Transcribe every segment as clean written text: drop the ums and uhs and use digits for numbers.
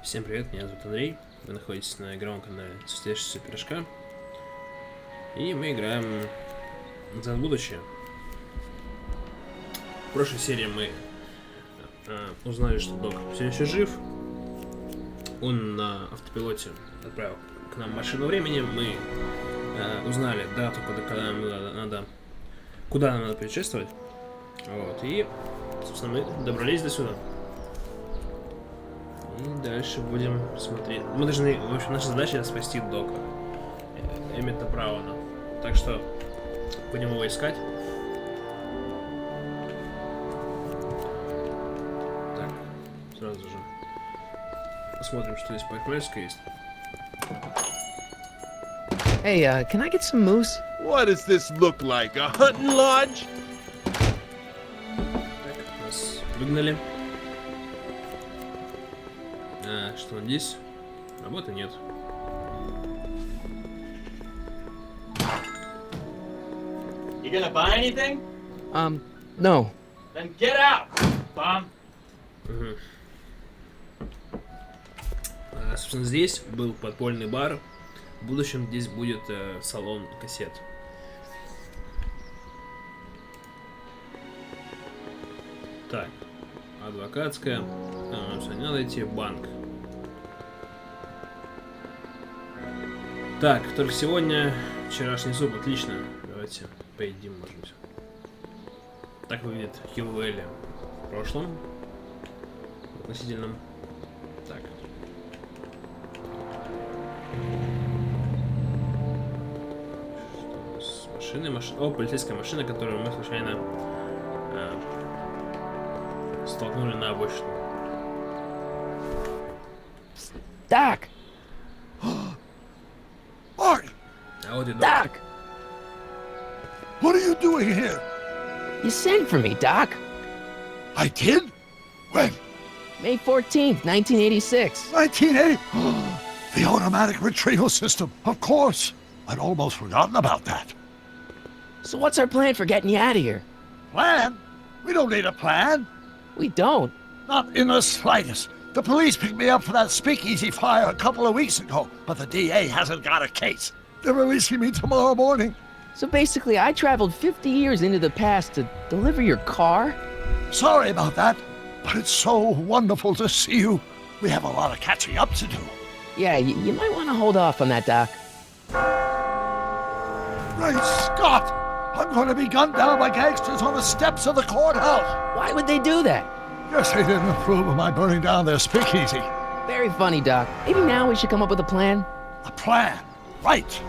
Всем привет, меня зовут Андрей. Вы находитесь на игровом канале Светящаяся пирожка. И мы играем за будущее. В прошлой серии мы узнали, что Док все еще жив. Он на автопилоте отправил к нам машину времени. Мы узнали дату, куда нам надо путешествовать. Вот, и, собственно, мы добрались до сюда. И дальше будем смотреть. Мы должны, в общем, наша задача спасти Дока Брауна. Так что будем его искать. Так, сразу же посмотрим, что здесь парикмахерская есть. Hey, can I get some moose? What does this look like? A hunting lodge? Так, нас выгнали. Что здесь? Работы нет. You gonna buy anything? No. Then get out, Bomb. Собственно, здесь был подпольный бар. В будущем здесь будет салон кассет. Так, адвокатская. Не надо идти в банк. Так, только сегодня вчерашний суп, отлично. Давайте поедим, может быть. Так выглядит Хилл-Вэлли в прошлом. Относительном. Так. Что у нас? Машина. О, полицейская машина, которую мы случайно столкнули на обочину. Doc! Mark! А вот и Док. Doc! What are you doing here? You sent for me, Doc. I did? When? May 14th, 1986. 1980? The automatic retrieval system, of course. I'd almost forgotten about that. So what's our plan for getting you out of here? Plan? We don't need a plan. We don't. Not in the slightest. The police picked me up for that speakeasy fire a couple of weeks ago, but the DA hasn't got a case. They're releasing me tomorrow morning. So basically, I traveled 50 years into the past to deliver your car? Sorry about that, but it's so wonderful to see you. We have a lot of catching up to do. Yeah, you might want to hold off on that, Doc. Great Scott! I'm going to be gunned down by gangsters on the steps of the courthouse. Why would they do that? Guess they didn't approve of my burning down their speakeasy. Very funny, Doc. Maybe now we should come up with a plan? A plan, right.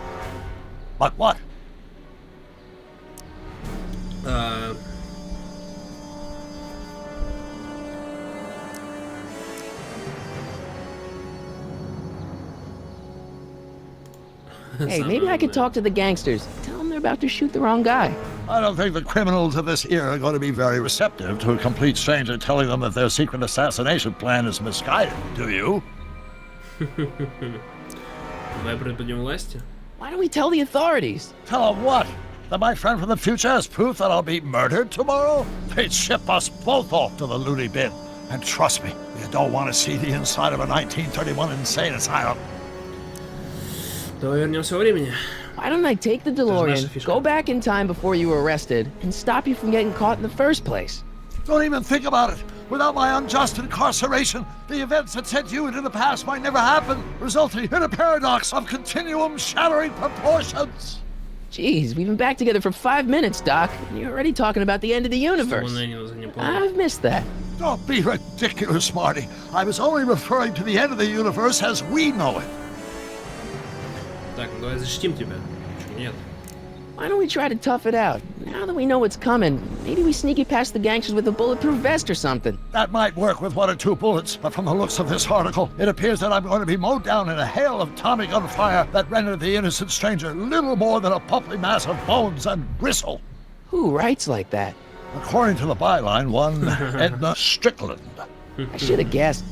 But what? Hey, maybe I could talk to the gangsters. Tell them they're about to shoot the wrong guy. I don't think the criminals of this era are going to be very receptive to a complete stranger telling them that their secret assassination plan is misguided, do you? Давай преподнем власти. Why don't we tell the authorities? Tell them what? That my friend from the future has proof that I'll be murdered tomorrow? They'd ship us both off to the loony bin. And trust me, you don't want to see the inside of a 1931 insane asylum. Давай вернемся во времени. Why don't I take the DeLorean, go back in time before you were arrested, and stop you from getting caught in the first place? Don't even think about it. Without my unjust incarceration, the events that sent you into the past might never happen, resulting in a paradox of continuum-shattering proportions. Jeez, we've been back together for 5 minutes, Doc, and you're already talking about the end of the universe. I've missed that. Don't be ridiculous, Marty. I was only referring to the end of the universe as we know it. Так, ну давай защитим тебя. Чё, нет? Why don't we try to tough it out? Now that we know what's coming, maybe we sneak it past the gangsters with a bulletproof vest or something. That might work with 1 or 2 bullets, but from the looks of this article, it appears that I'm going to be mowed down in a hail of Tommy gun fire that rendered the innocent stranger little more than a pulpy mass of bones and gristle. Who writes like that? According to the byline, one Edna Strickland. I should have guessed.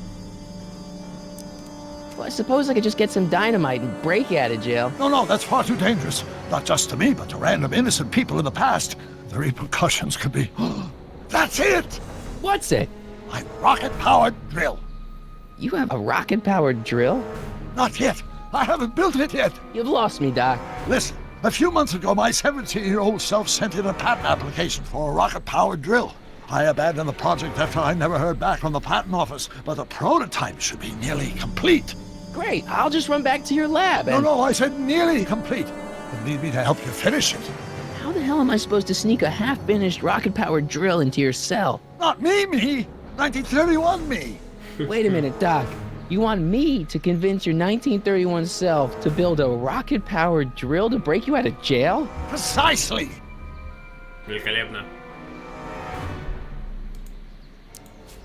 Well, I suppose I could just get some dynamite and break you out of jail. No, that's far too dangerous. Not just to me, but to random innocent people in the past. The repercussions could be... That's it! What's it? My rocket-powered drill. You have a rocket-powered drill? Not yet. I haven't built it yet. You've lost me, Doc. Listen, a few months ago, my 17-year-old self sent in a patent application for a rocket-powered drill. I abandoned the project after I never heard back from the patent office, but the prototype should be nearly complete. Great, I'll just run back to your lab and... No, I said nearly complete. You need me to help you finish it. How the hell am I supposed to sneak a half-finished rocket-powered drill into your cell? Not me. 1931 me. Wait a minute, Doc. You want me to convince your 1931 self to build a rocket-powered drill to break you out of jail? Precisely. Великолепно.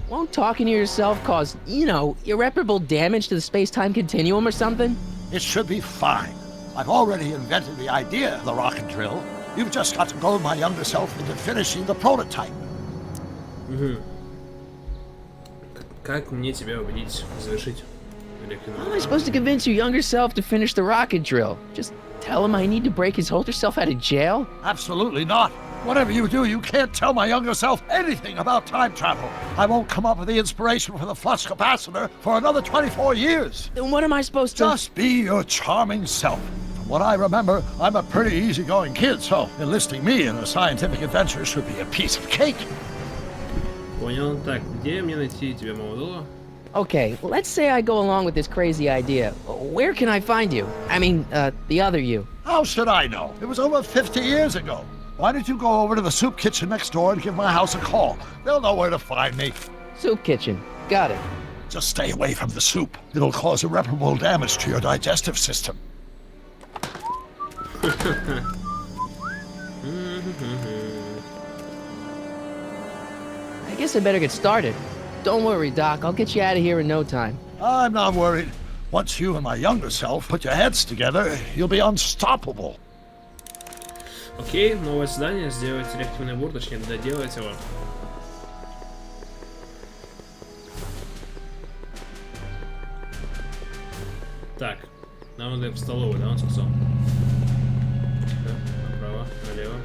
Won't talking to yourself cause, irreparable damage to the space-time continuum or something? It should be fine. I've already invented the idea of the rocket drill. You've just got to goad my younger self into finishing the prototype. Как мне тебя убедить завершить? How am I supposed to convince your younger self to finish the rocket drill? Just tell him I need to break his older self out of jail? Absolutely not. Whatever you do, you can't tell my younger self anything about time travel. I won't come up with the inspiration for the flux capacitor for another 24 years. Then what am I supposed to... Just be your charming self. From what I remember, I'm a pretty easygoing kid, so enlisting me in a scientific adventure should be a piece of cake. Понял. Так, где мне найти тебя, молодого? Okay, let's say I go along with this crazy idea. Where can I find you? I mean, the other you. How should I know? It was over 50 years ago. Why don't you go over to the soup kitchen next door and give my house a call? They'll know where to find me. Soup kitchen. Got it. Just stay away from the soup. It'll cause irreparable damage to your digestive system. I guess I better get started. Don't worry, Doc. I'll get you out of here in no time. I'm not worried. Once you and my younger self put your heads together, you'll be unstoppable. Окей, новое задание. Сделать реактивный борт, точнее, доделать его. Так, нам надо в столовую, да, он сказал? Да, направо, налево.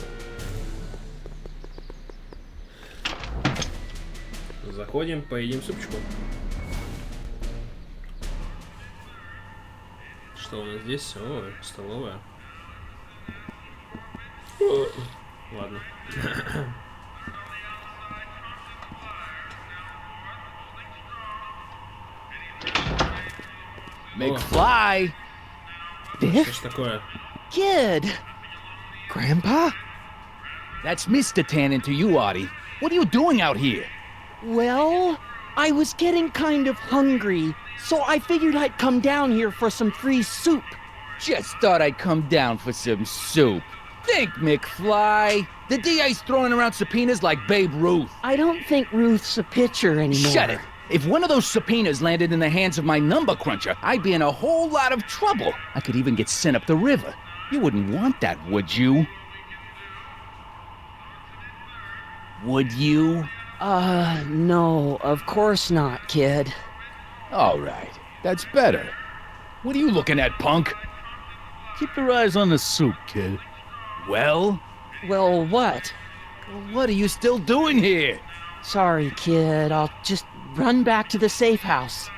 Заходим, поедим супчику. Что у нас здесь? О, столовая. Ладно. McFly! Что ж такое? Kid! Grandpa? That's Mr. Tannen to you, Artie. What are you doing out here? Well, I was getting kind of hungry, so I figured I'd come down here for some free soup. Just thought I'd come down for some soup. Think, McFly. The DA's throwing around subpoenas like Babe Ruth. I don't think Ruth's a pitcher anymore. Shut it. If one of those subpoenas landed in the hands of my number cruncher, I'd be in a whole lot of trouble. I could even get sent up the river. You wouldn't want that, would you? Would you? No, of course not, kid. All right. That's better. What are you looking at, punk? Keep your eyes on the soup, kid. Well? Well, what? What are you still doing here? Sorry, kid. I'll just run back to the safe house.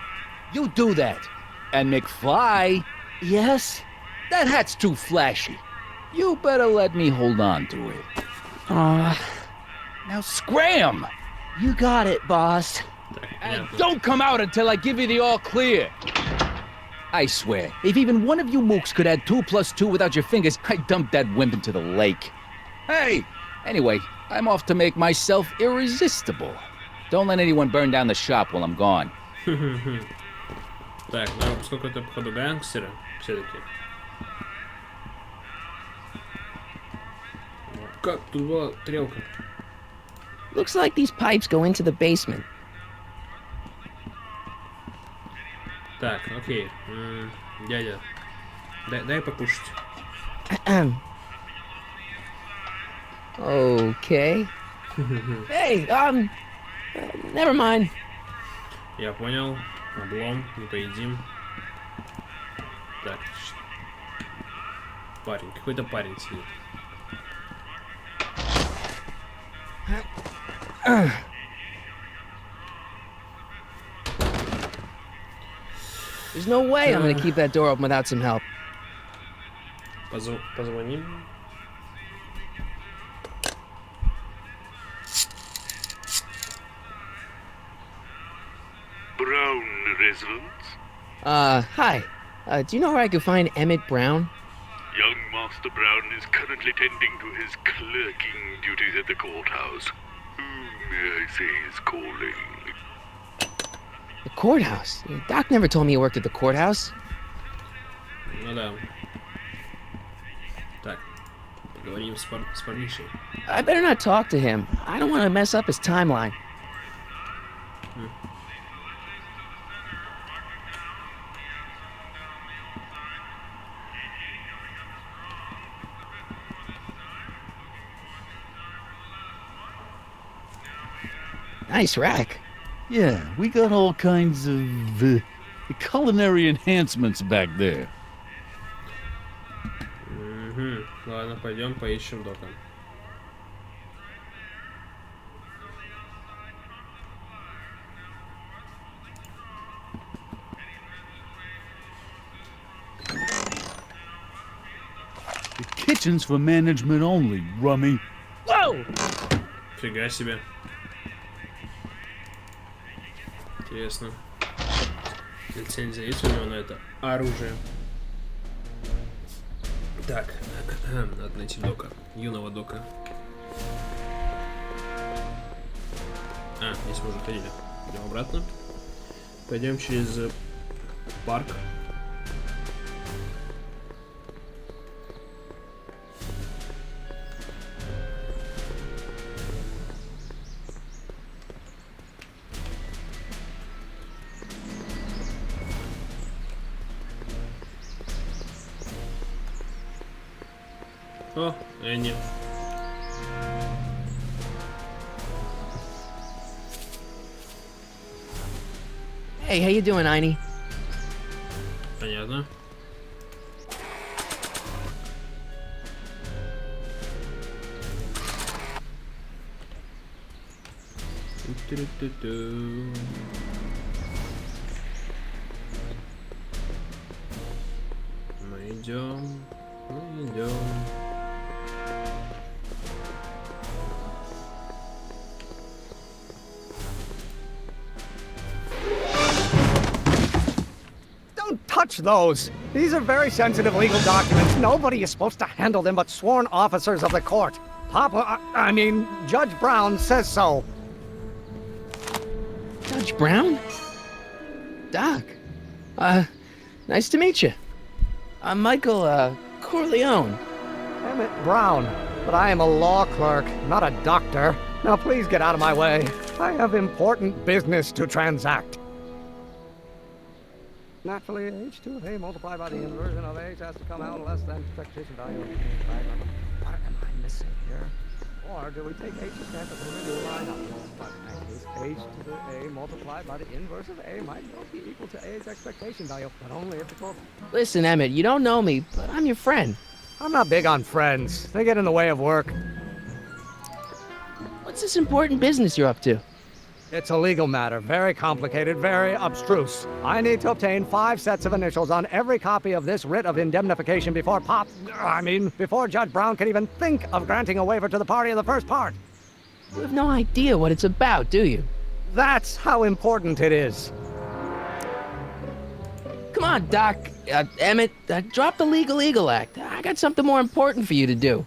You do that. And McFly, Yes? that hat's too flashy. You better let me hold on to it. Now scram! You got it, boss. And don't come out until I give you the all clear. I swear, if even one of you mooks could add 2 + 2 without your fingers, I'd dump that wimp into the lake. Hey! Anyway, I'm off to make myself irresistible. Don't let anyone burn down the shop while I'm gone. Так, ну поскольку это походу гангстеры, все-таки. Как тут была трелка? Looks like these pipes go into the basement. Так, окей. Дядя, дай покушать. Okay. Hey, never mind. Я понял. Облом, не поедим. Так. Парень, какой-то парень сидит. There's no way I'm gonna keep that door open without some help. Позвоним. Brown residence? Hi. Do you know where I could find Emmett Brown? Young Master Brown is currently tending to his clerking duties at the courthouse. Who may I say is calling? The courthouse? Doc never told me he worked at the courthouse. Ну да. Так. Поговорим с парнишей. I better not talk to him. I don't want to mess up his timeline. Nice rack. Yeah, we got all kinds of culinary enhancements back there. Ладно, пойдем поищем Дока. The kitchen's for management only, rummy. Whoa! Фига себе. Интересно. Лицензия есть у него на это оружие? Так, надо найти Дока. Юного Дока. Здесь мы уже ходили. Идем обратно. Пойдем через парк. О, Энди. Hey, how you doing, Einie? Понятно. Ту-ту-ту-ту. Мы идем. Don't touch those. These are very sensitive legal documents. Nobody is supposed to handle them but sworn officers of the court. Judge Brown says so. Judge Brown? Doc. Nice to meet you. I'm Michael, Corleone. Emmett Brown. But I am a law clerk, not a doctor. Now please get out of my way. I have important business to transact. Naturally, h2 of A multiplied by the inversion of H has to come out less than expectation value of What am I missing here? Or do we take H's cancel from the new line up? But in case H to the A multiplied by the inverse of A might not be equal to A's expectation value, but only if the total... Listen, Emmett, you don't know me, but I'm your friend. I'm not big on friends. They get in the way of work. What's this important business you're up to? It's a legal matter, very complicated, very abstruse. I need to obtain 5 sets of initials on every copy of this writ of indemnification before before Judge Brown can even think of granting a waiver to the party in the first part. You have no idea what it's about, do you? That's how important it is. Come on, Doc. Emmett, drop the Legal Eagle Act. I got something more important for you to do.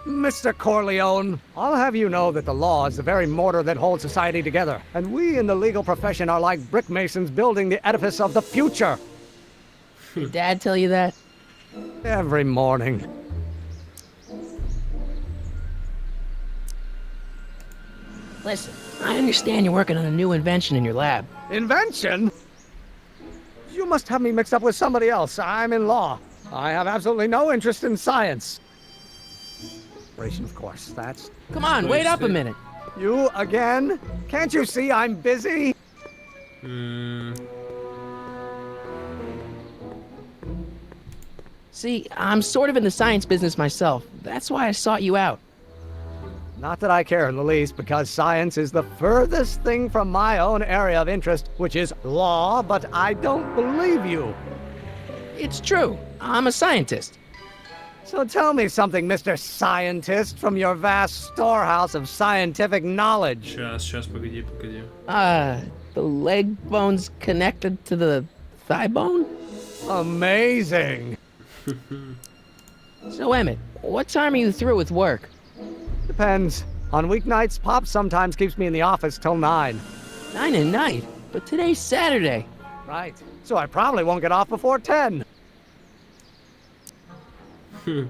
Mr. Corleone, I'll have you know that the law is the very mortar that holds society together, and we in the legal profession are like brick masons building the edifice of the future. Did Dad tell you that? Every morning. Listen, I understand you're working on a new invention in your lab. Invention? You must have me mixed up with somebody else. I'm in law. I have absolutely no interest in science. Of course, that's... Come on, wait up a minute. You again? Can't you see I'm busy? See, I'm sort of in the science business myself. That's why I sought you out. Not that I care in the least, because science is the furthest thing from my own area of interest, which is law, but I don't believe you. It's true. I'm a scientist. So tell me something, Mr. Scientist, from your vast storehouse of scientific knowledge. Сейчас, погоди. The leg bone's connected to the thigh bone? Amazing. So, Emmett, what time are you through with work? Depends. On weeknights, Pop sometimes keeps me in the office till 9. 9 at night? But today's Saturday. Right. So I probably won't get off before 10. How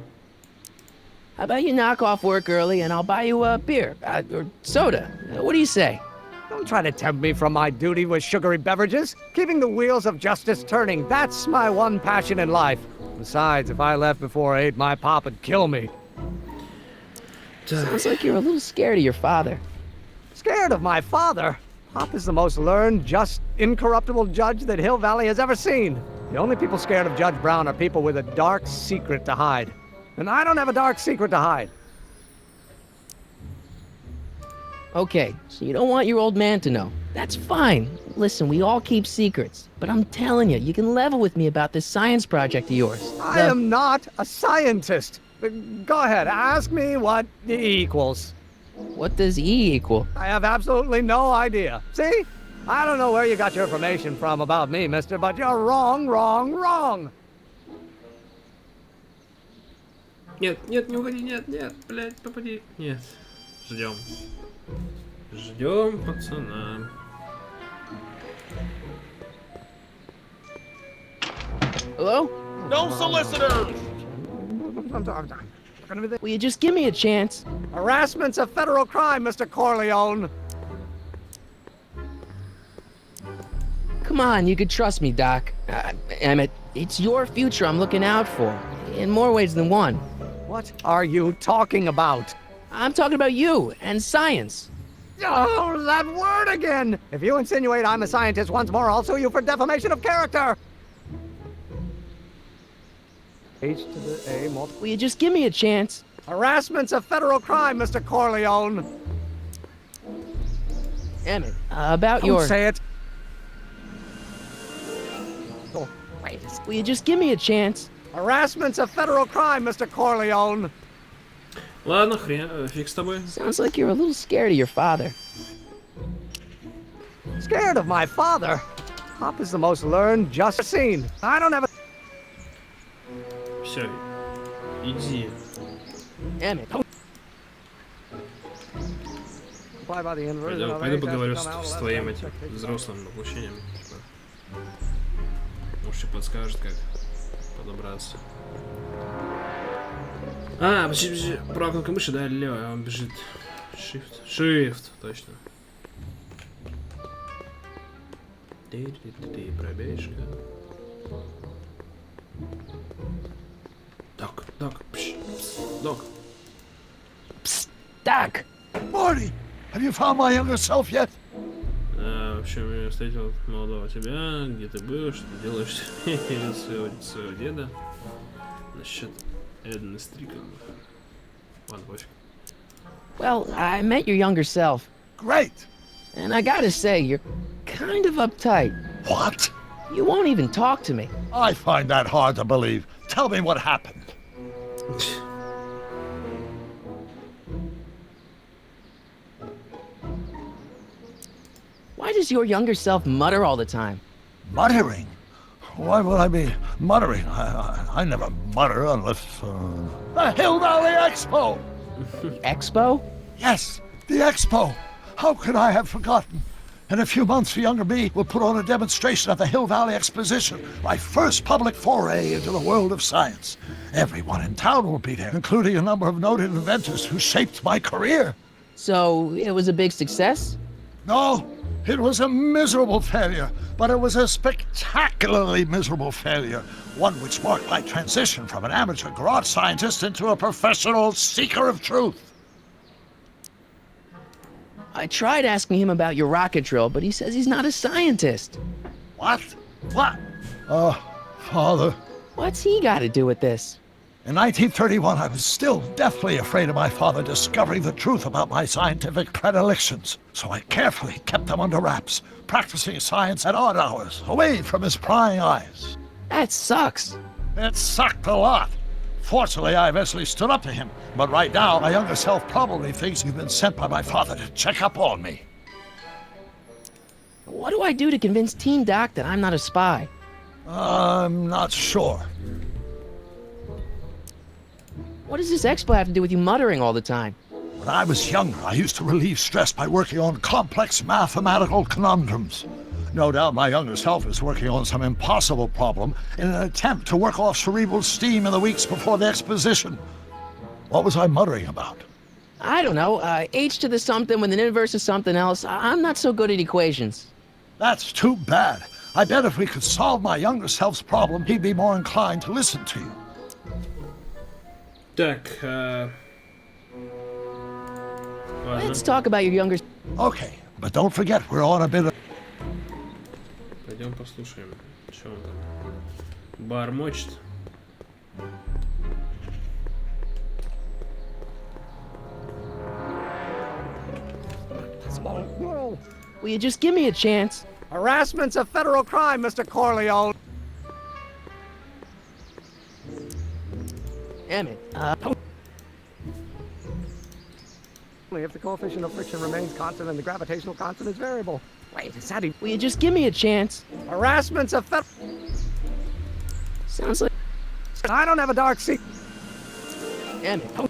about you knock off work early and I'll buy you a beer, or soda. What do you say? Don't try to tempt me from my duty with sugary beverages. Keeping the wheels of justice turning, that's my one passion in life. Besides, if I left before 8, my pop would kill me. Sounds like you're a little scared of your father. Scared of my father? Pop is the most learned, just, incorruptible judge that Hill Valley has ever seen. The only people scared of Judge Brown are people with a dark secret to hide. And I don't have a dark secret to hide. Okay, so you don't want your old man to know. That's fine. Listen, we all keep secrets. But I'm telling you, you can level with me about this science project of yours. I am not a scientist. Go ahead, ask me what E equals. What does E equal? I have absolutely no idea. See? I don't know where you got your information from about me, mister, but you're wrong. Нет, не уходи, нет, блядь, попади. Нет. Ждем, пацана. Hello? No solicitors! Will you just give me a chance? Harassment's a federal crime, Mr. Corleone. Come on, you could trust me, Doc. Emmett, it's your future I'm looking out for. In more ways than one. What are you talking about? I'm talking about you and science. Oh, that word again! If you insinuate I'm a scientist once more, I'll sue you for defamation of character! H to the A multiple. Will you just give me a chance? Harassment's a federal crime, Mr. Corleone. Emmett, about Don't your... say it. Oh, wait. Will you just give me a chance? Harassment's a federal crime, Mr. Corleone. Ладно, фиг с тобой. Sounds like you're a little scared of your father. Scared of my father? Pop is the most learned, just seen. I don't have a... Все, иди. Emmett. Пойду поговорю с твоим этим взрослым воплощением. Может, подскажет, как подобраться. Подожди, правая кнопка мыши, да, левая, он бежит. Shift, точно. Пробежка. Док, Док. Psst, Doc. Marty, have you found my younger self yet? В общем, я встретил молодого тебя, где ты был, что ты делаешь своего деда. Насчет Эдны Стриком. Ладно, пофиг. Well, I met your younger self. Great. And I gotta say, you're kind of uptight. What? You won't even talk to me. I find that hard to believe. Tell me what happened. Why does your younger self mutter all the time? Muttering? Why would I be muttering? I never mutter unless... The Hill Valley Expo! Expo? Yes, the Expo! How could I have forgotten? In a few months, the younger me will put on a demonstration at the Hill Valley Exposition, my first public foray into the world of science. Everyone in town will be there, including a number of noted inventors who shaped my career. So, it was a big success? No, it was a miserable failure, but it was a spectacularly miserable failure, one which marked my transition from an amateur garage scientist into a professional seeker of truth. I tried asking him about your rocket drill, but he says he's not a scientist. What? What? Father. What's he got to do with this? In 1931, I was still deathly afraid of my father discovering the truth about my scientific predilections, so I carefully kept them under wraps, practicing science at odd hours, away from his prying eyes. That sucks. It sucked a lot. Fortunately, I eventually stood up to him, but right now, my younger self probably thinks you've been sent by my father to check up on me. What do I do to convince Teen Doc that I'm not a spy? I'm not sure. What does this expo have to do with you muttering all the time? When I was younger, I used to relieve stress by working on complex mathematical conundrums. No doubt my younger self is working on some impossible problem in an attempt to work off cerebral steam in the weeks before the exposition. What was I muttering about? I don't know, h to the something with an inverse of something else. I'm not so good at equations. That's too bad. I bet if we could solve my younger self's problem, he'd be more inclined to listen to you. Так, ладно. Let's talk about your younger... Okay, but don't forget we're on a bit of... Пойдем послушаем, что он там бормочет. Will you just give me a chance? Harassment's a federal crime, Mr. Corleone. Emmett, Only if the coefficient of friction remains constant and the gravitational constant is variable. Wait, is that... will you just give me a chance? Harassment's a federal... Sounds like... I don't have a dark secret. Emmett.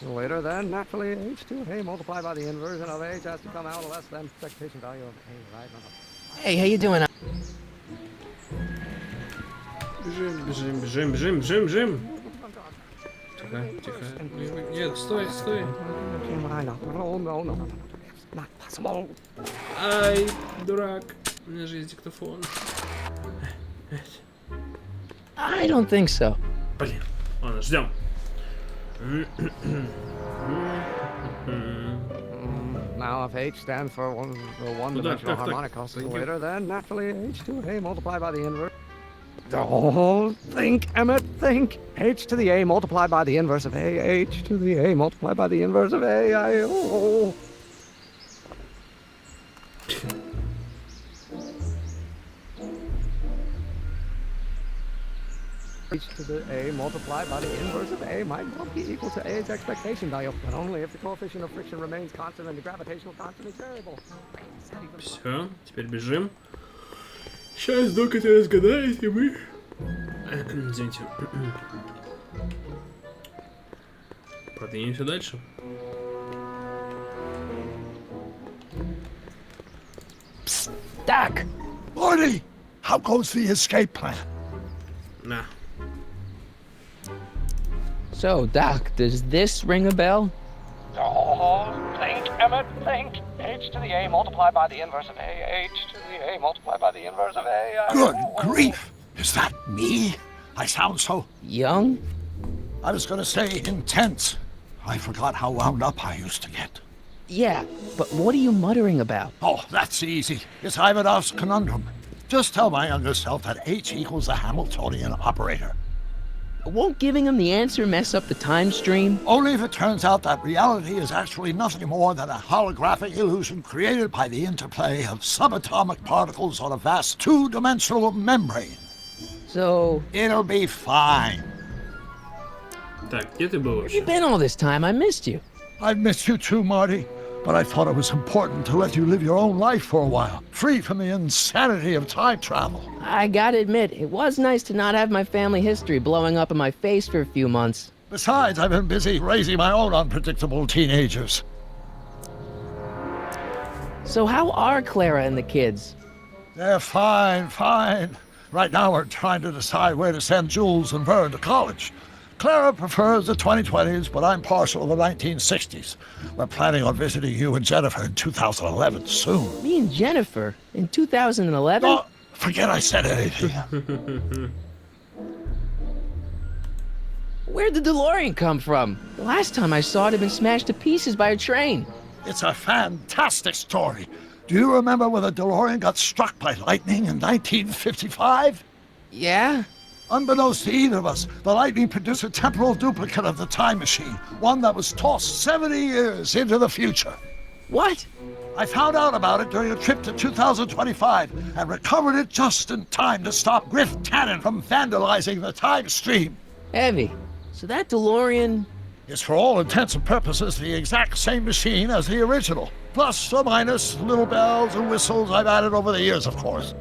Later then, naturally, H2A multiplied by the inversion of H has to come out less than expectation value of A, right? Hey, how you doing? Бежим. Тихо. Нет, стой. No. Not possible. Ай, дурак. У меня же есть диктофон. I don't think so. Блин, ладно, ждем. Now, if H stands for one-dimensional harmonic oscillator, then naturally H2A multiplied by the inverse. Don't think, Emmett, think. H to the A multiplied by the inverse of A. H to the A multiplied by the inverse of A. H to the A multiplied by the inverse of A might well be equal to A's expectation value, but only if the coefficient of friction remains constant and the gravitational constant is variable. Все, теперь бежим. Сейчас Дока это разгадает, и мы... Извините. Продвинемся дальше. Psst, Doc! Marty! How goes the escape plan? На. So, Doc, does this ring a bell? Think, Emmett, think. H to the A multiplied by the inverse of A. H to the A multiplied by the inverse of A. Good grief! Is that me? I sound so... Young? I was gonna say intense. I forgot how wound up I used to get. Yeah, but what are you muttering about? Oh, that's easy. It's Ivanov's conundrum. Just tell my younger self that H equals the Hamiltonian operator. Won't giving him the answer mess up the time stream? Only if it turns out that reality is actually nothing more than a holographic illusion created by the interplay of subatomic particles on a vast two-dimensional membrane. So... It'll be fine. Так, где ты был Where you вообще? been all this time? I missed you. I've missed you too, Marty. But I thought it was important to let you live your own life for a while, free from the insanity of time travel. I gotta admit, it was nice to not have my family history blowing up in my face for a few months. Besides, I've been busy raising my own unpredictable teenagers. So how are Clara and the kids? They're fine. Right now we're trying to decide where to send Jules and Vern to college. Clara prefers the 2020s, but I'm partial to the 1960s. We're planning on visiting you and Jennifer in 2011 soon. Me and Jennifer? In 2011? Oh, forget I said anything. Where'd the DeLorean come from? The last time I saw it had been smashed to pieces by a train. It's a fantastic story. Do you remember when the DeLorean got struck by lightning in 1955? Yeah? Unbeknownst to either of us, the lightning produced a temporal duplicate of the time machine, one that was tossed 70 years into the future. What? I found out about it during a trip to 2025 and recovered it just in time to stop Griff Tannen from vandalizing the time stream. Heavy. So that DeLorean... It's for all intents and purposes the exact same machine as the original. Plus or minus little bells and whistles I've added over the years, of course.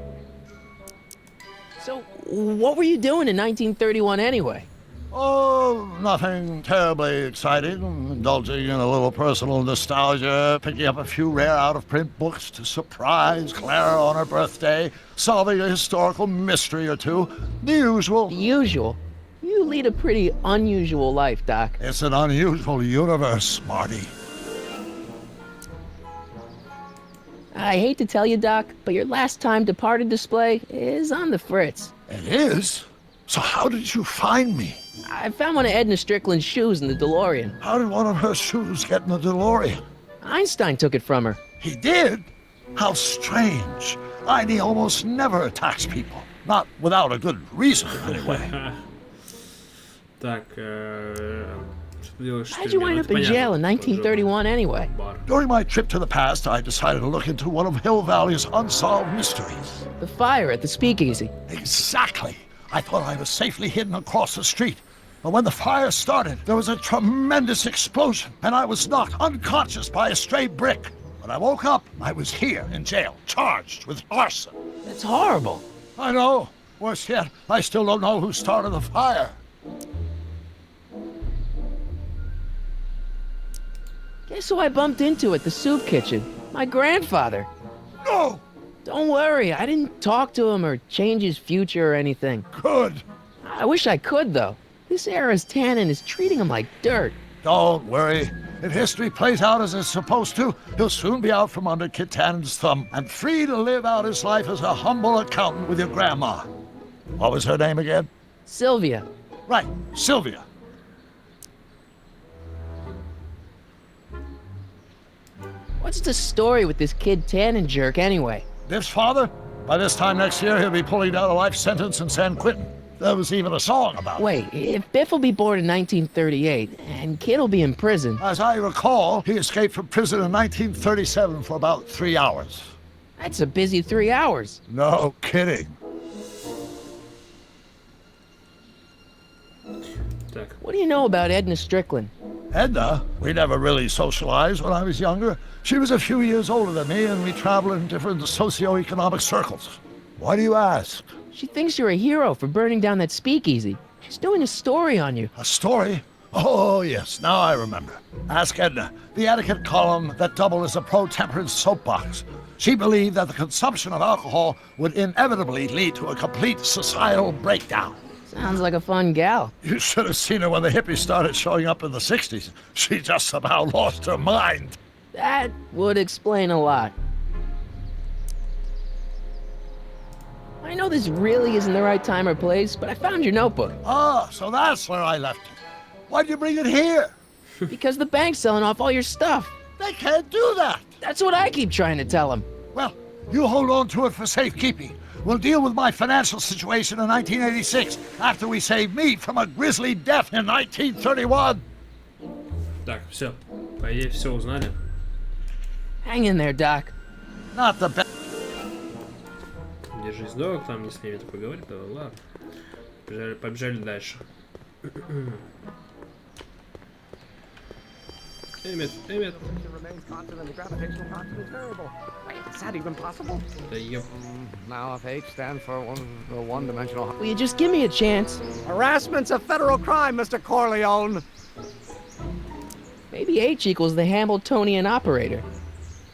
So, what were you doing in 1931 anyway? Oh, nothing terribly exciting. Indulging in a little personal nostalgia, picking up a few rare out-of-print books to surprise Clara on her birthday, solving a historical mystery or two. The usual. The usual? You lead a pretty unusual life, Doc. It's an unusual universe, Marty. I hate to tell you, Doc, but your last time departed display is on the fritz. It is? So how did you find me? I found one of Edna Strickland's shoes in the DeLorean. How did one of her shoes get in the DeLorean? Einstein took it from her. He did? How strange. Heidi almost never attacks people. Not without a good reason, anyway. Так, How'd you wind up in jail in 1931 anyway? During my trip to the past, I decided to look into one of Hill Valley's unsolved mysteries. The fire at the speakeasy. Exactly. I thought I was safely hidden across the street. But when the fire started, there was a tremendous explosion, and I was knocked unconscious by a stray brick. When I woke up, I was here in jail, charged with arson. That's horrible. I know. Worse yet, I still don't know who started the fire. Guess who I bumped into at the soup kitchen? My grandfather. No! Don't worry, I didn't talk to him or change his future or anything. Good. I wish I could, though. This era's Tannen is treating him like dirt. Don't worry. If history plays out as it's supposed to, he'll soon be out from under Kit Tannen's thumb and free to live out his life as a humble accountant with your grandma. What was her name again? Sylvia. Right, Sylvia. What's the story with this kid Tannen jerk anyway? Biff's father? By this time next year, he'll be pulling down a life sentence in San Quentin. There was even a song about it. Wait, if Biff will be born in 1938, and Kid will be in prison... As I recall, he escaped from prison in 1937 for about 3 hours. That's a busy 3 hours. No kidding. What do you know about Edna Strickland? Edna? We never really socialized when I was younger. She was a few years older than me, and we traveled in different socioeconomic circles. Why do you ask? She thinks you're a hero for burning down that speakeasy. She's doing a story on you. A story? Oh, yes, now I remember. Ask Edna, the etiquette column that doubled as a pro-temperance soapbox. She believed that the consumption of alcohol would inevitably lead to a complete societal breakdown. Sounds like a fun gal. You should have seen her when the hippies started showing up in the 60s. She just about lost her mind. That would explain a lot. I know this really isn't the right time or place, but I found your notebook. Ah, so that's where I left it. Why'd you bring it here? Because the bank's selling off all your stuff. They can't do that. That's what I keep trying to tell them. Well, you hold on to it for safekeeping. We'll deal with my financial situation in 1986 after we save me from a grisly death in 1931. Так, все. По идее, все узнали. Hang in there, Doc. Not the best. Держись, Док, там не с ними поговорить, да ладно. Побежали дальше. Эммет. Remains constant and the gravitational constant is variable. Wait, is that even possible? Да ёп. Now if H stands for one-dimensional... Will you just give me a chance? Harassment's a federal crime, Mr. Corleone! Maybe H equals the Hamiltonian operator.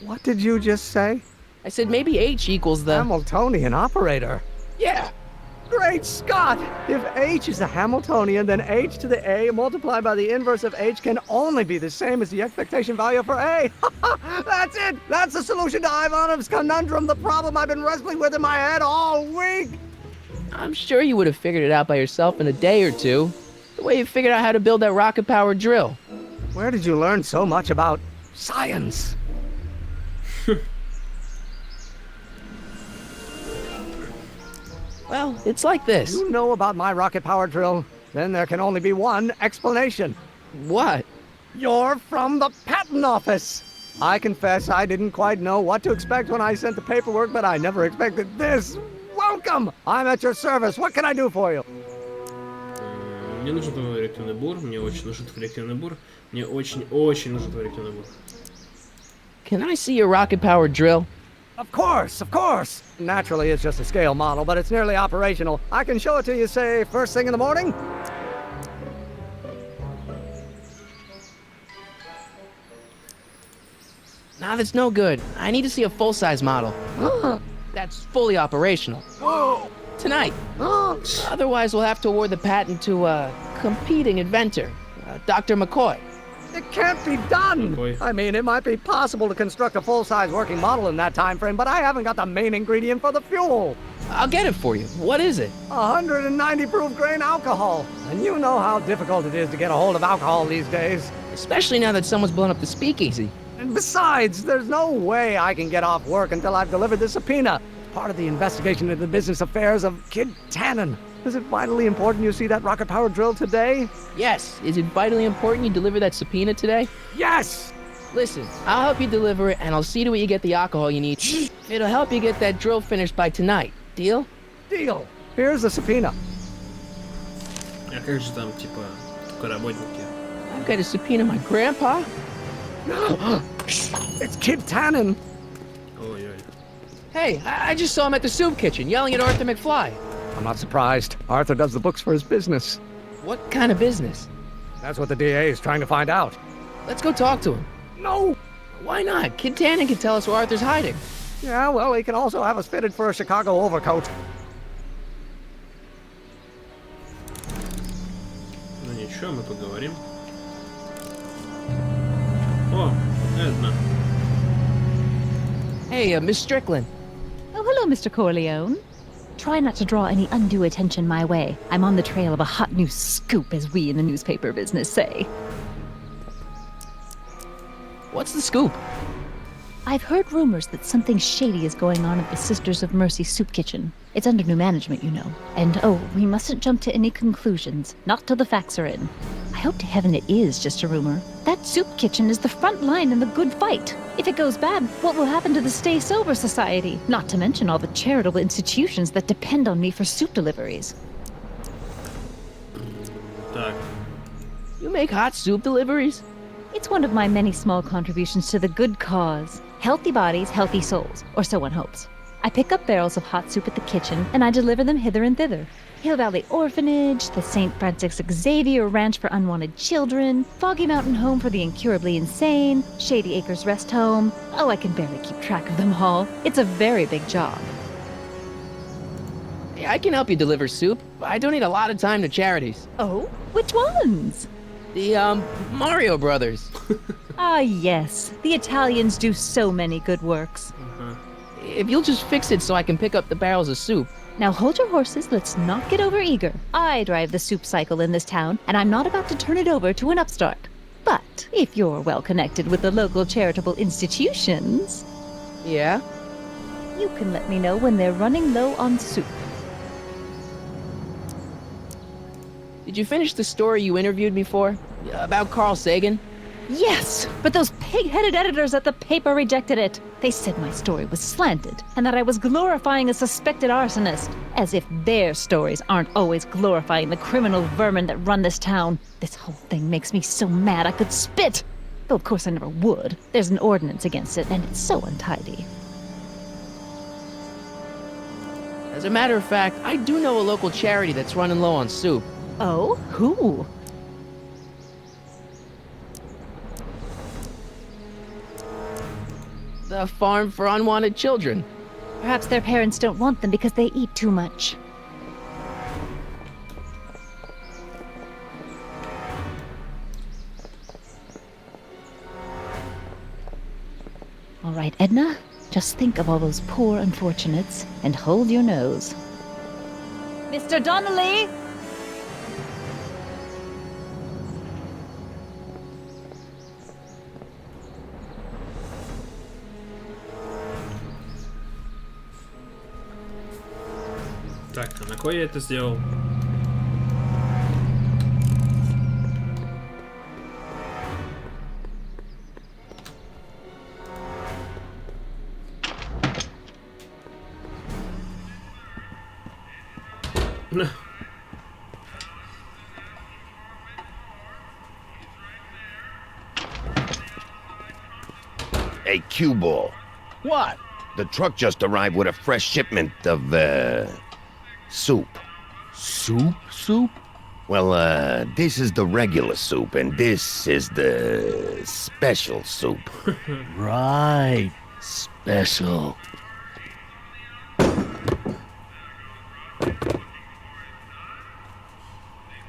What did you just say? I said maybe H equals the... Hamiltonian operator? Yeah! Great Scott! If H is a Hamiltonian, then H to the A multiplied by the inverse of H can only be the same as the expectation value for A. That's it! That's the solution to Ivanov's conundrum, the problem I've been wrestling with in my head all week! I'm sure you would have figured it out by yourself in a day or two. The way you figured out how to build that rocket-powered drill. Where did you learn so much about science? Well, it's like this. You know about my rocket power drill? Then there can only be one explanation. What? You're from the patent office. I confess I didn't quite know what to expect when I sent the paperwork, but I never expected this. Welcome! I'm at your service. What can I do for you? Мне нужен твой реактивный бур, мне очень нужен твой реактивный бур, мне очень нужен твой реактивный бур. Can I see your rocket-powered drill? Of course, of course. Naturally, it's just a scale model, but it's nearly operational. I can show it to you, say, first thing in the morning. Nah, that's no good. I need to see a full-size model. That's fully operational. Tonight. Otherwise, we'll have to award the patent to a competing inventor, Dr. McCoy. It can't be done. McCoy. I mean, it might be possible to construct a full-size working model in that time frame, but I haven't got the main ingredient for the fuel. I'll get it for you. What is it? 190 proof grain alcohol. And you know how difficult it is to get a hold of alcohol these days. Especially now that someone's blown up the speakeasy. And besides, there's no way I can get off work until I've delivered the subpoena. Part of the investigation into the business affairs of Kid Tannen. Is it vitally important you see that rocket-powered drill today? Yes. Is it vitally important you deliver that subpoena today? Yes! Listen, I'll help you deliver it, and I'll see to it you get the alcohol you need. It'll help you get that drill finished by tonight. Deal? Deal. Here's the subpoena. А как же там, типа, только работники? I've got to subpoena my grandpa? It's Kid Tannen. Ой-ой. Hey, I just saw him at the soup kitchen yelling at Arthur McFly. I'm not surprised. Arthur does the books for his business. What kind of business? That's what the DA is trying to find out. Let's go talk to him. No! Why not? Kid Tannen can tell us where Arthur's hiding. Yeah, well, he can also have us fitted for a Chicago overcoat. Ну ничего, мы поговорим. О, Эдна. Hey, Miss Strickland. Oh, hello, Mr. Corleone. Try not to draw any undue attention my way. I'm on the trail of a hot new scoop, as we in the newspaper business say. What's the scoop? I've heard rumors that something shady is going on at the Sisters of Mercy soup kitchen. It's under new management, you know. And oh, we mustn't jump to any conclusions, not till the facts are in. I hope to heaven it is just a rumor. That soup kitchen is the front line in the good fight. If it goes bad, what will happen to the Stay Sober Society? Not to mention all the charitable institutions that depend on me for soup deliveries. Так. You make hot soup deliveries? It's one of my many small contributions to the good cause. Healthy bodies, healthy souls, or so one hopes. I pick up barrels of hot soup at the kitchen, and I deliver them hither and thither. Hill Valley Orphanage, the St. Francis Xavier Ranch for Unwanted Children, Foggy Mountain Home for the Incurably Insane, Shady Acres Rest Home. Oh, I can barely keep track of them all. It's a very big job. Hey, I can help you deliver soup. I donate a lot of time to charities. Oh? Which ones? The, Mario Brothers. Ah, yes. The Italians do so many good works. If you'll just fix it so I can pick up the barrels of soup. Now hold your horses, let's not get over eager. I drive the soup cycle in this town, and I'm not about to turn it over to an upstart. But if you're well connected with the local charitable institutions, Yeah? you can let me know when they're running low on soup. Did you finish the story you interviewed me for? About Carl Sagan? Yes, but those pig-headed editors at the paper rejected it. They said my story was slanted, and that I was glorifying a suspected arsonist. As if their stories aren't always glorifying the criminal vermin that run this town. This whole thing makes me so mad I could spit. Though of course I never would. There's an ordinance against it, and it's so untidy. As a matter of fact, I do know a local charity that's running low on soup. Oh? Who? The Farm for Unwanted Children. Perhaps their parents don't want them because they eat too much. All right, Edna, just think of all those poor unfortunates and hold your nose. Mr. Donnelly! Так, а на кой я это сделал? Hey, Q-Ball. What? The truck just arrived with a fresh shipment of, soup. Soup? Soup? Well, this is the regular soup, and this is the special soup. Right. Special.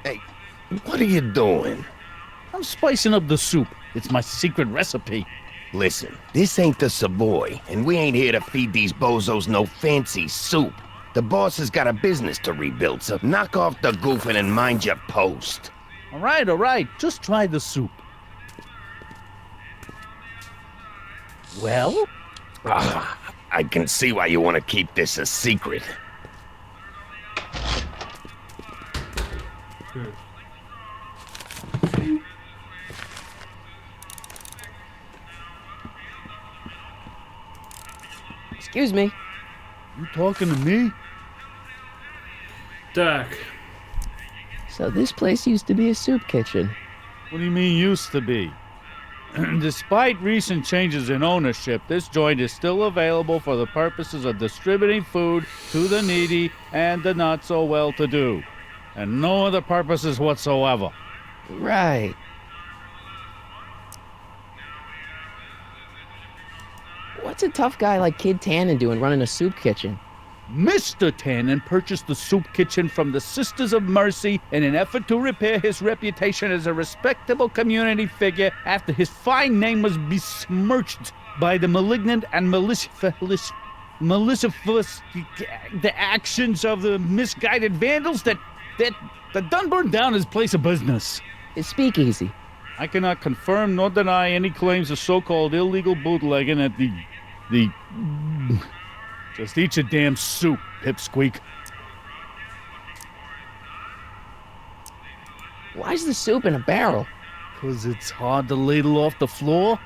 Hey, what are you doing? I'm spicing up the soup. It's my secret recipe. Listen, this ain't the Savoy, and we ain't here to feed these bozos no fancy soup. The boss has got a business to rebuild, so knock off the goofing and mind your post. All right. Just try the soup. Well? I can see why you want to keep this a secret. Excuse me. You talking to me? Так. So this place used to be a soup kitchen. What do you mean used to be? Despite recent changes in ownership, this joint is still available for the purposes of distributing food to the needy and the not so well-to-do, and no other purposes whatsoever. Right. What's a tough guy like Kid Tannen doing running a soup kitchen? Mr. Tannen purchased the soup kitchen from the Sisters of Mercy in an effort to repair his reputation as a respectable community figure after his fine name was besmirched by the malignant and malicious the actions of the misguided vandals that done burned down his place of business. His speakeasy. I cannot confirm nor deny any claims of so-called illegal bootlegging at the Just eat your damn soup, pipsqueak. Why's the soup in a barrel? 'Cause it's hard to ladle off the floor.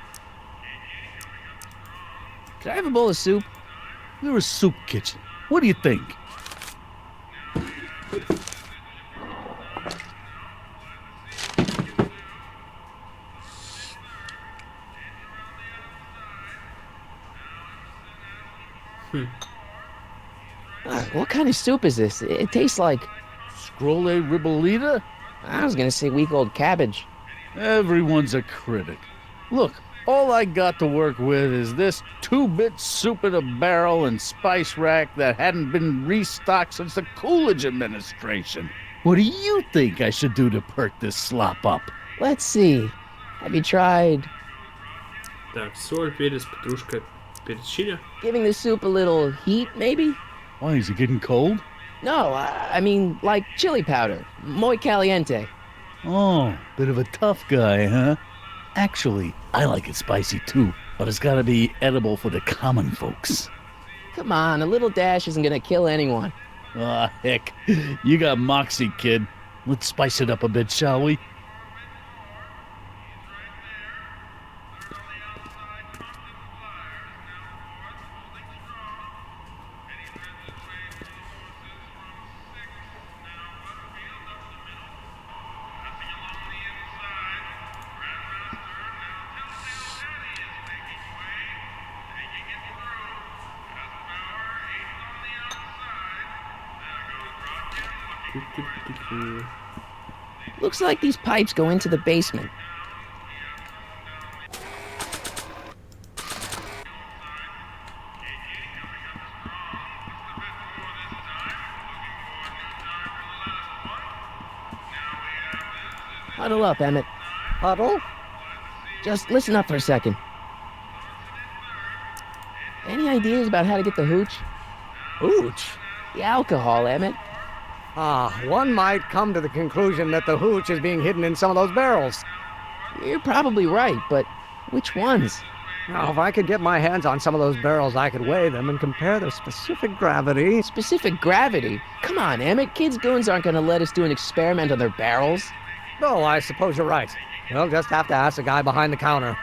Could I have a bowl of soup? You're a soup kitchen. What do you think? What kind of soup is this? It tastes like... Scroll ribolita? I was gonna say week-old cabbage. Everyone's a critic. Look, all I got to work with is this 2-bit soup in a barrel and spice rack that hadn't been restocked since the Coolidge administration. What do you think I should do to perk this slop up? Let's see. Have you tried... Так, соль, перец, петрушка, перец чили. giving the soup a little heat, maybe? Why, is it getting cold? No, I mean, like chili powder. Muy caliente. Oh, bit of a tough guy, huh? Actually, I like it spicy too, but it's gotta be edible for the common folks. Come on, a little dash isn't gonna kill anyone. Ah, heck. You got moxie, kid. Let's spice it up a bit, shall we? Looks like these pipes go into the basement. Huddle up, Emmett. Huddle? Just listen up for a second. Any ideas about how to get the hooch? Hooch? The alcohol, Emmett. One might come to the conclusion that the hooch is being hidden in some of those barrels. You're probably right, but which ones? Now, if I could get my hands on some of those barrels, I could weigh them and compare their specific gravity. Specific gravity? Come on, Emmett. Kids Goons aren't gonna let us do an experiment on their barrels. Oh, I suppose you're right. We'll just have to ask the guy behind the counter.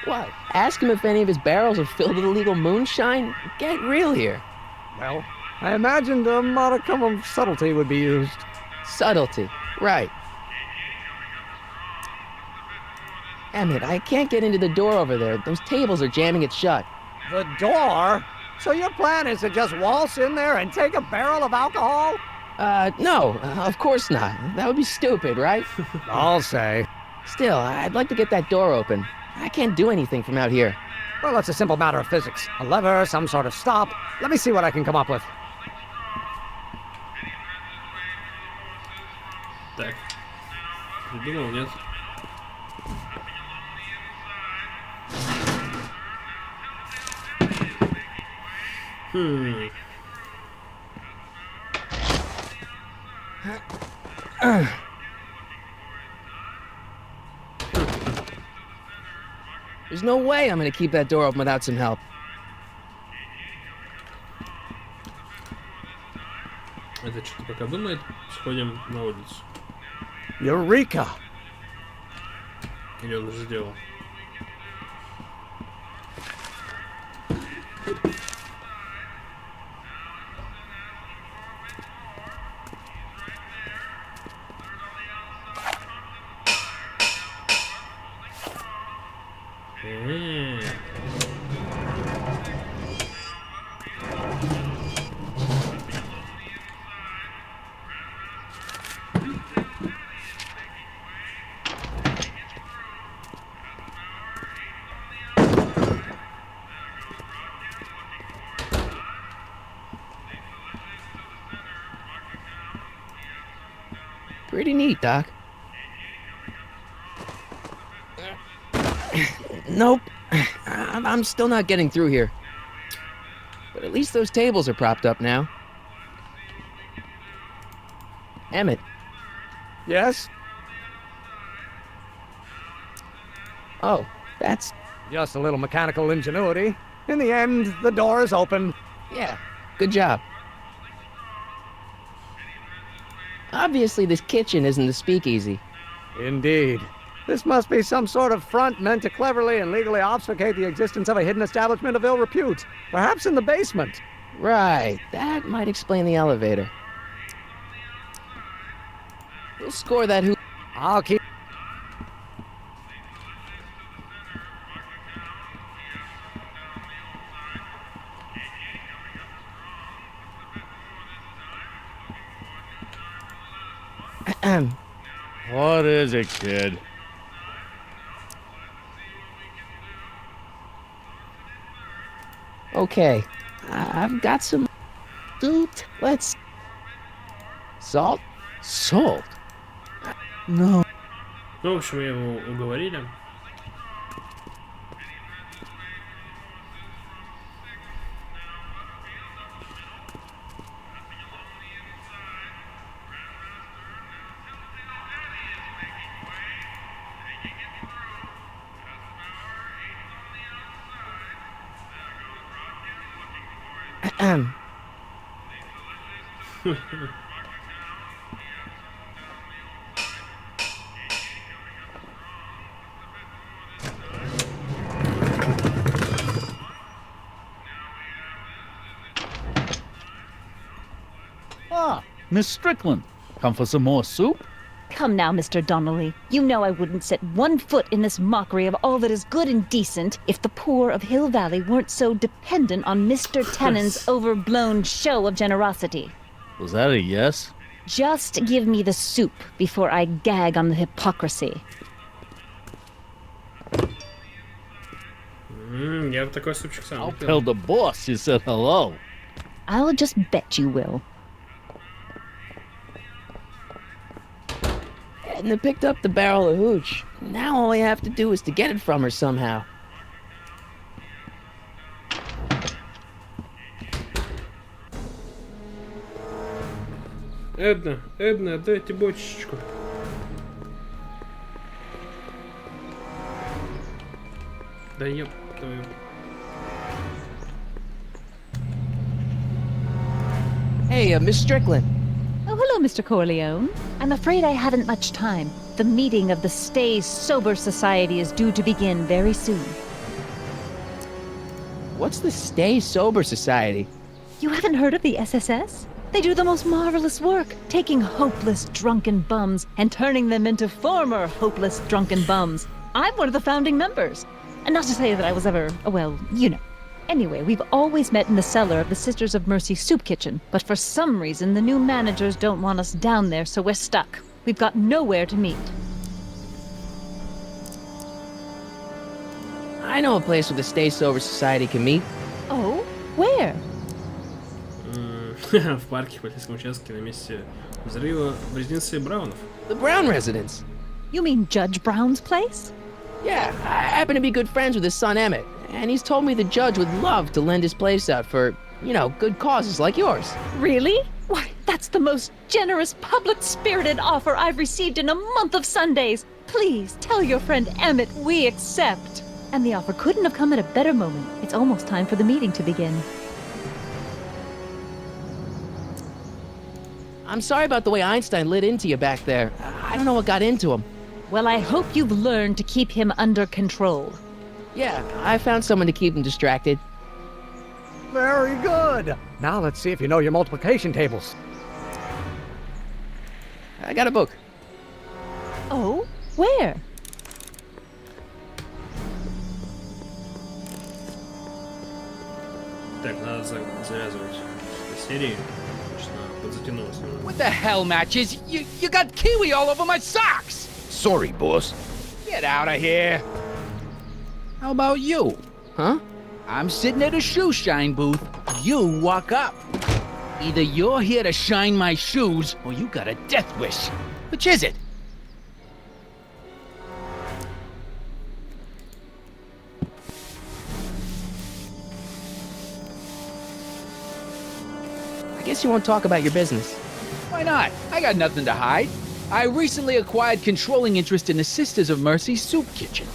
What? Ask him if any of his barrels are filled with illegal moonshine? Get real here. Well, I imagined a modicum of subtlety would be used. Subtlety. Right. Emmett, I can't get into the door over there. Those tables are jamming it shut. The door? So your plan is to just waltz in there and take a barrel of alcohol? No, of course not. That would be stupid, right? I'll say. Still, I'd like to get that door open. I can't do anything from out here. Well, it's a simple matter of physics. A lever, some sort of stop. Let me see what I can come up with. Так. Придумал, нет? There's no way I'm gonna keep that door open without some help. Это что-то пока думает. Сходим на улицу. Eureka! Или он уже сделал? Pretty neat, Doc. Nope. I'm still not getting through here. But at least those tables are propped up now. Emmett. Yes? Oh, that's... Just a little mechanical ingenuity. In the end, the door is open. Yeah, good job. Obviously, this kitchen isn't the speakeasy. Indeed. This must be some sort of front meant to cleverly and legally obfuscate the existence of a hidden establishment of ill repute. Perhaps in the basement. Right, that might explain the elevator. We'll score that who... I'll keep... What is it, kid? Okay, I've got some... Dude, let's... Salt? Salt? No. Ну, в общем, его уговорили. Ah, Miss Strickland. Come for some more soup? Come now, Mr. Donnelly. You know I wouldn't set one foot in this mockery of all that is good and decent if the poor of Hill Valley weren't so dependent on Mr. Tennant's overblown show of generosity. Was that a yes? Just give me the soup before I gag on the hypocrisy. Я бы такой супчик сам I'll выпил. tell the boss you said hello. I'll just bet you will. Edna picked up the barrel of hooch. Now all I have to do is to get it from her somehow. Эдна, дайте бочечку. Да ёп твою. Hey, Miss Strickland. Oh, hello, Mr. Corleone. I'm afraid I haven't much time. The meeting of the Stay Sober Society is due to begin very soon. What's the Stay Sober Society? You haven't heard of the SSS? They do the most marvelous work, taking hopeless drunken bums and turning them into former hopeless drunken bums. I'm one of the founding members. And not to say that I was ever, well, you know. Anyway, we've always met in the cellar of the Sisters of Mercy soup kitchen, but for some reason the new managers don't want us down there, so we're stuck. We've got nowhere to meet. I know a place where the Stay Sober Society can meet. Oh? Where? В парке, в полицейском участке на месте взрыва в резиденции Браунов. The Brown residence. You mean Judge Brown's place? Yeah, I happen to be good friends with his son Emmett, and he's told me the judge would love to lend his place out for, you know, good causes like yours. Really? Why, that's the most generous, public-spirited offer I've received in a month of Sundays. Please, tell your friend Emmett we accept. And the offer couldn't have come at a better moment. It's almost time for the meeting to begin. I'm sorry about the way Einstein lit into you back there. I don't know what got into him. Well, I hope you've learned to keep him under control. Yeah, I found someone to keep him distracted. Very good. Now let's see if you know your multiplication tables. I got a book. Oh? Where? Так, надо завязывать серии. Подзатянулось немного. What the hell, Matches? You got kiwi all over my socks! Sorry, boss. Get out of here. How about you? Huh? I'm sitting at a shoe shine booth. You walk up. Either you're here to shine my shoes, or you got a death wish. Which is it? I guess you won't talk about your business. Why not? I got nothing to hide. I recently acquired controlling interest in the Sisters of Mercy soup kitchen.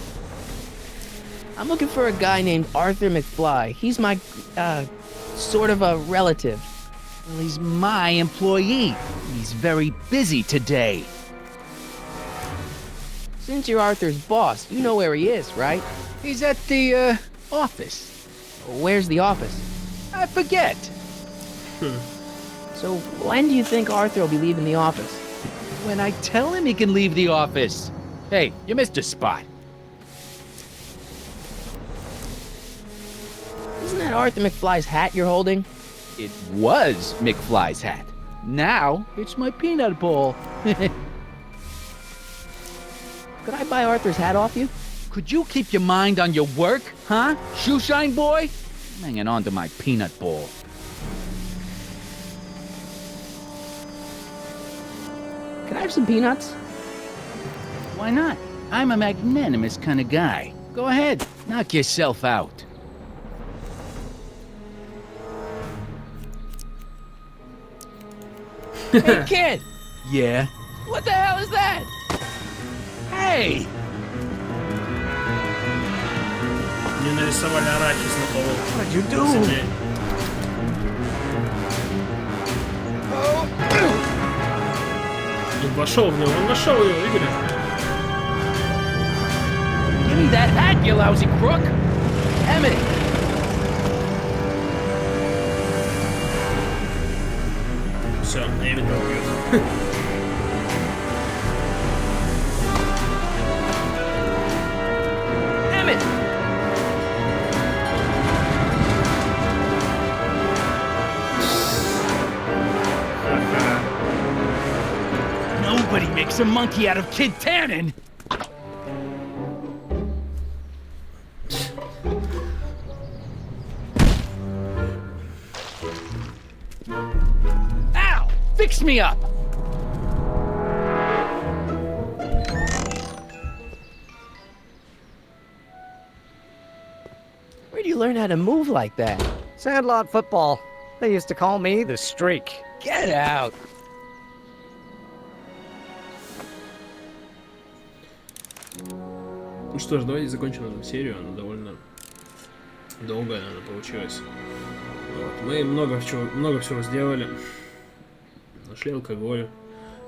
I'm looking for a guy named Arthur McFly. He's my, sort of a relative. Well, he's my employee. He's very busy today. Since you're Arthur's boss, you know where he is, right? He's at the, office. Where's the office? I forget. So when do you think Arthur will be leaving the office? When I tell him he can leave the office. Hey, you missed a spot. Isn't that Arthur McFly's hat you're holding? It was McFly's hat. Now, it's my peanut ball. Could I buy Arthur's hat off you? Could you keep your mind on your work, huh? Shoeshine boy? I'm hanging on to my peanut ball. Can I have some peanuts? Why not? I'm a magnanimous kind of guy. Go ahead, knock yourself out. Hey, kid! Yeah? What the hell is that? Hey! Мне нарисовали арахис на полу. What'd you do? Он вошел в него, видели? Give me that hat, you lousy crook! Emmett! Все, Эммет убьет. Emmett! Nobody makes a monkey out of Kid Tannen! Ow! Fix me up! Where do you learn how to move like that? Sandlot football. They used to call me the Streak. Get out! Ну что ж, давайте закончим эту серию, она довольно долгая она получилась. Вот. Мы много всего сделали. Нашли алкоголь,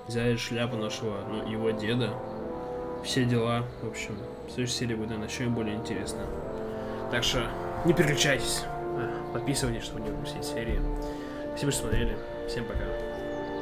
взяли шляпу нашего, ну, его деда. Все дела. В общем, в следующей серии будет, наверное, еще более интересно. Так что не переключайтесь. Подписывайтесь, чтобы не пропустить серии. Спасибо, что смотрели. Всем пока.